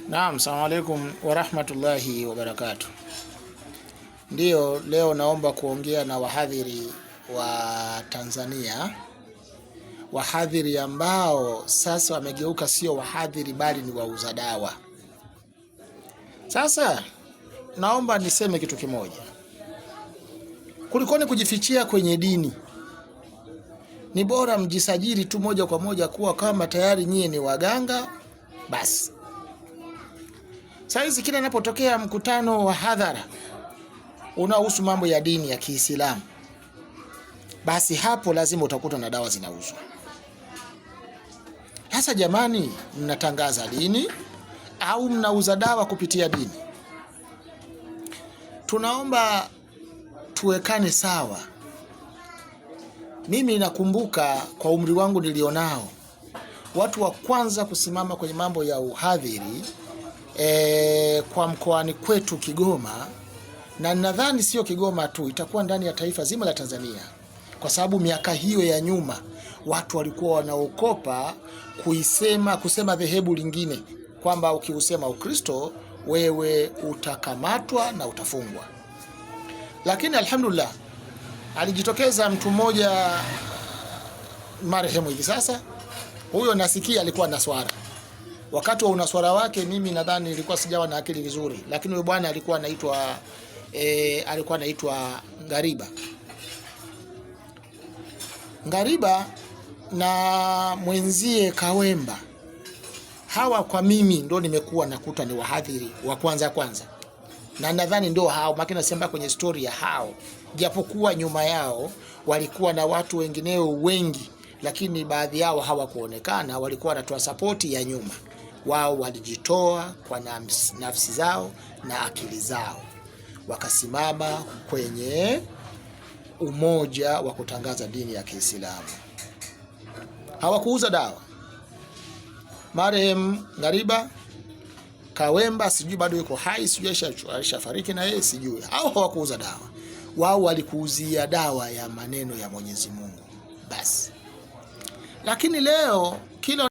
Naam, assalamu alaikum wa rahmatullahi wa barakatuh. Ndiyo, leo naomba kuongea na wahadhiri wa Tanzania, wahadhiri ambao sasa wamegeuka sio wahadhiri bali ni wauza dawa. Sasa naomba niseme kitu kimoja. Kulikoni kujifichia kwenye dini, ni bora mjisajili tu moja kwa moja kuwa kama tayari nyie ni waganga basi. Saizi kila inapotokea mkutano wa hadhara unaohusu mambo ya dini ya Kiislamu, basi hapo lazima utakuta na dawa zinauzwa. Sasa jamani, mnatangaza dini au mnauza dawa kupitia dini? Tunaomba tuwekane sawa. Mimi nakumbuka kwa umri wangu nilionao, watu wa kwanza kusimama kwenye mambo ya uhadhiri kwa mkoani kwetu Kigoma, na nadhani sio Kigoma tu, itakuwa ndani ya taifa zima la Tanzania, kwa sababu miaka hiyo ya nyuma watu walikuwa wanaokopa kusema dhehebu lingine, kwamba ukiusema Ukristo wewe utakamatwa na utafungwa. Lakini alhamdulillah alijitokeza mtu mmoja marehemu hivi sasa. Huyo nasikia alikuwa naswara. Wakati wa unaswara wake mimi nadhani nilikuwa sijawa na akili vizuri, lakini huyo bwana alikuwa anaitwa Ngariba na mwenzie Kawemba. Hawa kwa mimi ndo nimekuwa nakuta ni wahadhiri wa kwanza, na nadhani ndo hao makina sema kwenye story ya hao, japokuwa nyuma yao walikuwa na watu wengineo wengi, lakini baadhi yao hawakuonekana. Walikuwa wanatoa sapoti ya nyuma, wao walijitoa kwa nafsi zao na akili zao, wakasimama kwenye umoja wa kutangaza dini ya Kiislamu. Hawakuuza dawa. Marehemu Ngariba, Kawemba sijui bado yuko hai, sijui alishafariki na yeye sijui, au hawakuuza dawa. Wao walikuuzia dawa ya maneno ya Mwenyezi Mungu basi. Lakini leo kila